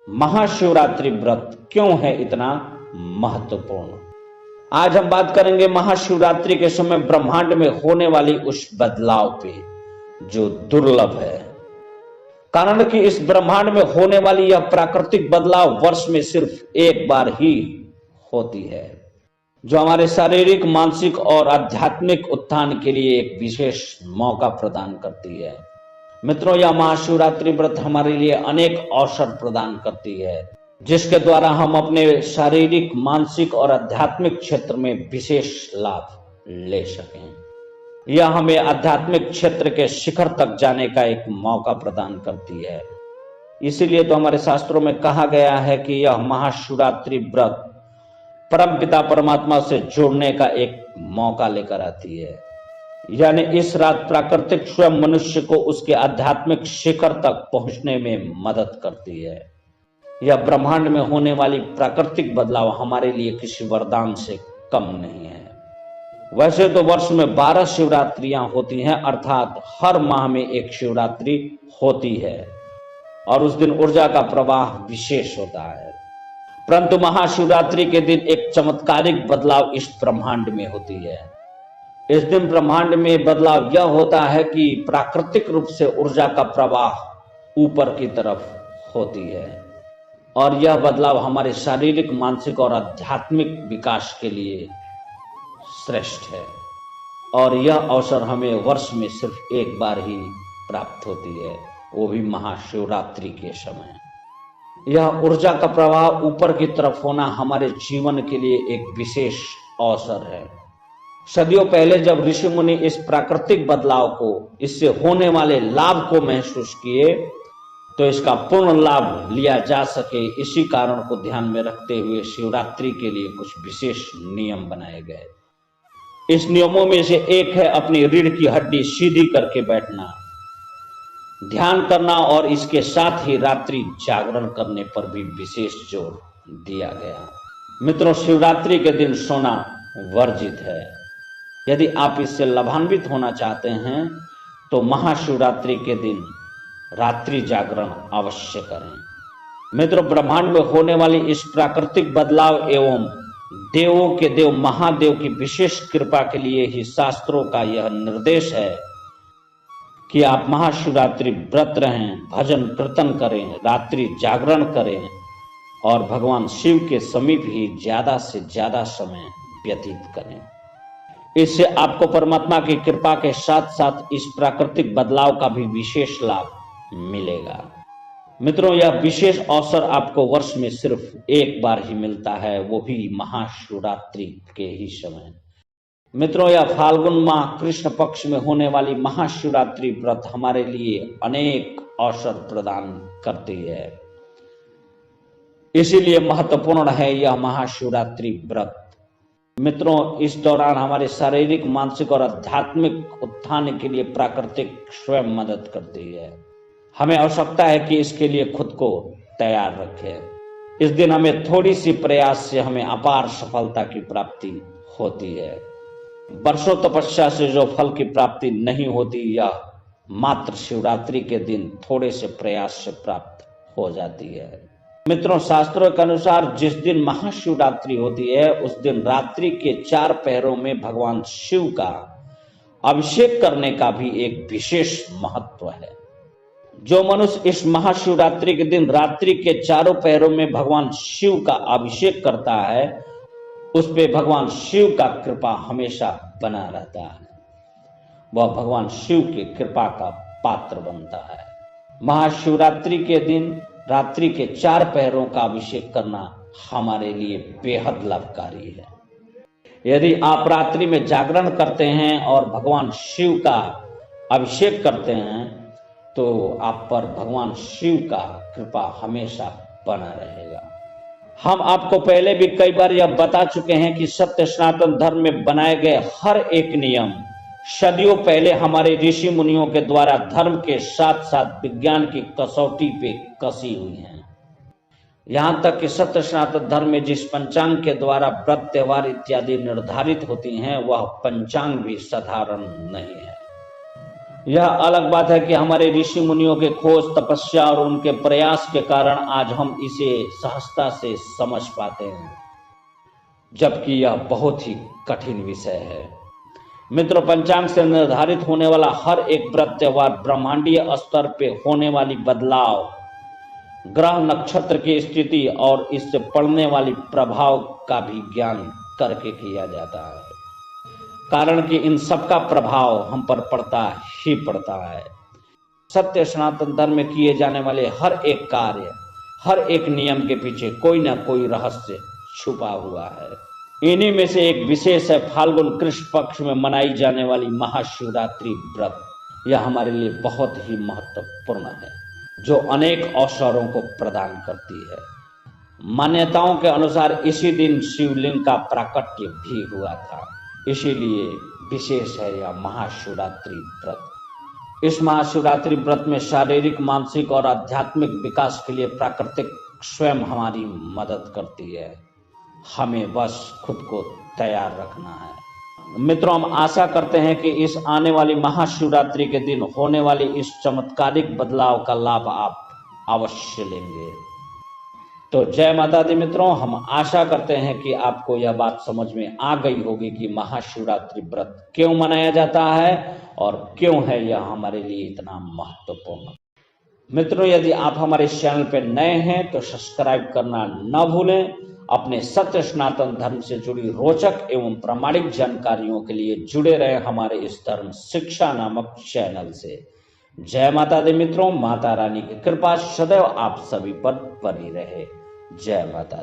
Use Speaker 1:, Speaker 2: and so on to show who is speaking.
Speaker 1: महाशिवरात्रि व्रत क्यों है इतना महत्वपूर्ण। आज हम बात करेंगे महाशिवरात्रि के समय ब्रह्मांड में होने वाली उस बदलाव पे जो दुर्लभ है। कारण कि इस ब्रह्मांड में होने वाली यह प्राकृतिक बदलाव वर्ष में सिर्फ एक बार ही होती है, जो हमारे शारीरिक, मानसिक और आध्यात्मिक उत्थान के लिए एक विशेष मौका प्रदान करती है। मित्रों, यह महाशिवरात्रि व्रत हमारे लिए अनेक अवसर प्रदान करती है, जिसके द्वारा हम अपने शारीरिक, मानसिक और आध्यात्मिक क्षेत्र में विशेष लाभ ले सकें। यह हमें आध्यात्मिक क्षेत्र के शिखर तक जाने का एक मौका प्रदान करती है। इसीलिए तो हमारे शास्त्रों में कहा गया है कि यह महाशिवरात्रि व्रत परमपिता परमात्मा से जुड़ने का एक मौका लेकर आती है। यानी इस रात प्राकृतिक स्वयं मनुष्य को उसके आध्यात्मिक शिखर तक पहुंचने में मदद करती है। यह ब्रह्मांड में होने वाली प्राकृतिक बदलाव हमारे लिए किसी वरदान से कम नहीं है। वैसे तो वर्ष में 12 शिवरात्रियां होती हैं, अर्थात हर माह में एक शिवरात्रि होती है और उस दिन ऊर्जा का प्रवाह विशेष होता है। परंतु महाशिवरात्रि के दिन एक चमत्कारिक बदलाव इस ब्रह्मांड में होती है। इस दिन ब्रह्मांड में बदलाव यह होता है कि प्राकृतिक रूप से ऊर्जा का प्रवाह ऊपर की तरफ होती है और यह बदलाव हमारे शारीरिक, मानसिक और आध्यात्मिक विकास के लिए श्रेष्ठ है। और यह अवसर हमें वर्ष में सिर्फ एक बार ही प्राप्त होती है, वो भी महाशिवरात्रि के समय। यह ऊर्जा का प्रवाह ऊपर की तरफ होना हमारे जीवन के लिए एक विशेष अवसर है। सदियों पहले जब ऋषि मुनि इस प्राकृतिक बदलाव को, इससे होने वाले लाभ को महसूस किए, तो इसका पूर्ण लाभ लिया जा सके, इसी कारण को ध्यान में रखते हुए शिवरात्रि के लिए कुछ विशेष नियम बनाए गए। इस नियमों में से एक है अपनी रीढ़ की हड्डी सीधी करके बैठना, ध्यान करना और इसके साथ ही रात्रि जागरण करने पर भी विशेष जोर दिया गया। मित्रों, शिवरात्रि के दिन सोना वर्जित है। यदि आप इससे लाभान्वित होना चाहते हैं तो महाशिवरात्रि के दिन रात्रि जागरण अवश्य करें। मित्रों, ब्रह्मांड में होने वाली इस प्राकृतिक बदलाव एवं देवों के देव महादेव की विशेष कृपा के लिए ही शास्त्रों का यह निर्देश है कि आप महाशिवरात्रि व्रत रहें, भजन कीर्तन करें, रात्रि जागरण करें और भगवान शिव के समीप ही ज्यादा से ज्यादा समय व्यतीत करें। इससे आपको परमात्मा की कृपा के साथ साथ इस प्राकृतिक बदलाव का भी विशेष लाभ मिलेगा। मित्रों, यह विशेष अवसर आपको वर्ष में सिर्फ एक बार ही मिलता है, वो भी महाशिवरात्रि के ही समय। मित्रों, यह फाल्गुन माह कृष्ण पक्ष में होने वाली महाशिवरात्रि व्रत हमारे लिए अनेक अवसर प्रदान करती है। इसीलिए महत्वपूर्ण है यह महाशिवरात्रि व्रत। मित्रों, इस दौरान हमारे शारीरिक, मानसिक और आध्यात्मिक उत्थान के लिए प्राकृतिक स्वयं मदद करती है। हमें आवश्यकता है कि इसके लिए खुद को तैयार रखें। इस दिन हमें थोड़ी सी प्रयास से हमें अपार सफलता की प्राप्ति होती है। वर्षों तपस्या से जो फल की प्राप्ति नहीं होती, यह मात्र शिवरात्रि के दिन थोड़े से प्रयास से प्राप्त हो जाती है। मित्रों, शास्त्रों के अनुसार जिस दिन महाशिवरात्रि होती है उस दिन रात्रि के 4 पहरों में भगवान शिव का अभिषेक करने का भी एक विशेष महत्व है। जो मनुष्य इस महाशिवरात्रि के दिन रात्रि के 4 पहरों में भगवान शिव का अभिषेक करता है, उस पे भगवान शिव का कृपा हमेशा बना रहता है। वह भगवान शिव की कृपा का पात्र बनता है। महाशिवरात्रि के दिन रात्रि के 4 पहरों का अभिषेक करना हमारे लिए बेहद लाभकारी है। यदि आप रात्रि में जागरण करते हैं और भगवान शिव का अभिषेक करते हैं तो आप पर भगवान शिव का कृपा हमेशा बना रहेगा। हम आपको पहले भी कई बार यह बता चुके हैं कि सत्य सनातन धर्म में बनाए गए हर एक नियम सदियों पहले हमारे ऋषि मुनियों के द्वारा धर्म के साथ साथ विज्ञान की कसौटी पे कसी हुई हैं। यहाँ तक कि सत्य सनातन धर्म में जिस पंचांग के द्वारा व्रत, त्योहार इत्यादि निर्धारित होती हैं, वह पंचांग भी साधारण नहीं है। यह अलग बात है कि हमारे ऋषि मुनियों के खोज, तपस्या और उनके प्रयास के कारण आज हम इसे सहजता से समझ पाते हैं, जबकि यह बहुत ही कठिन विषय है। मित्रों, पंचांग से निर्धारित होने वाला हर एक व्रत त्योहार ब्रह्मांडीय स्तर पे होने वाली बदलाव, ग्रह नक्षत्र की स्थिति और इससे पड़ने वाली प्रभाव का भी ज्ञान करके किया जाता है, कारण कि इन सब का प्रभाव हम पर पड़ता ही पड़ता है। सत्य सनातन धर्म में किए जाने वाले हर एक कार्य, हर एक नियम के पीछे कोई ना कोई रहस्य छुपा हुआ है। इन्हीं में से एक विशेष है फाल्गुन कृष्ण पक्ष में मनाई जाने वाली महाशिवरात्रि व्रत। यह हमारे लिए बहुत ही महत्वपूर्ण है, जो अनेक अवसरों को प्रदान करती है। मान्यताओं के अनुसार इसी दिन शिवलिंग का प्राकट्य भी हुआ था, इसीलिए विशेष है यह महाशिवरात्रि व्रत। इस महाशिवरात्रि व्रत में शारीरिक, मानसिक और आध्यात्मिक विकास के लिए प्राकृतिक स्वयं हमारी मदद करती है। हमें बस खुद को तैयार रखना है। मित्रों, हम आशा करते हैं कि इस आने वाली महाशिवरात्रि के दिन होने वाली इस चमत्कारिक बदलाव का लाभ आप अवश्य लेंगे। तो जय माता दी मित्रों, हम आशा करते हैं कि आपको यह बात समझ में आ गई होगी कि महाशिवरात्रि व्रत क्यों मनाया जाता है और क्यों है यह हमारे लिए इतना महत्वपूर्ण। मित्रों, यदि आप हमारे इस चैनल पर नए हैं तो सब्सक्राइब करना न भूलें। अपने सत्य सनातन धर्म से जुड़ी रोचक एवं प्रामाणिक जानकारियों के लिए जुड़े रहें हमारे इस धर्म शिक्षा नामक चैनल से। जय माता दी मित्रों, माता रानी की कृपा सदैव आप सभी पर बनी रहे। जय माता।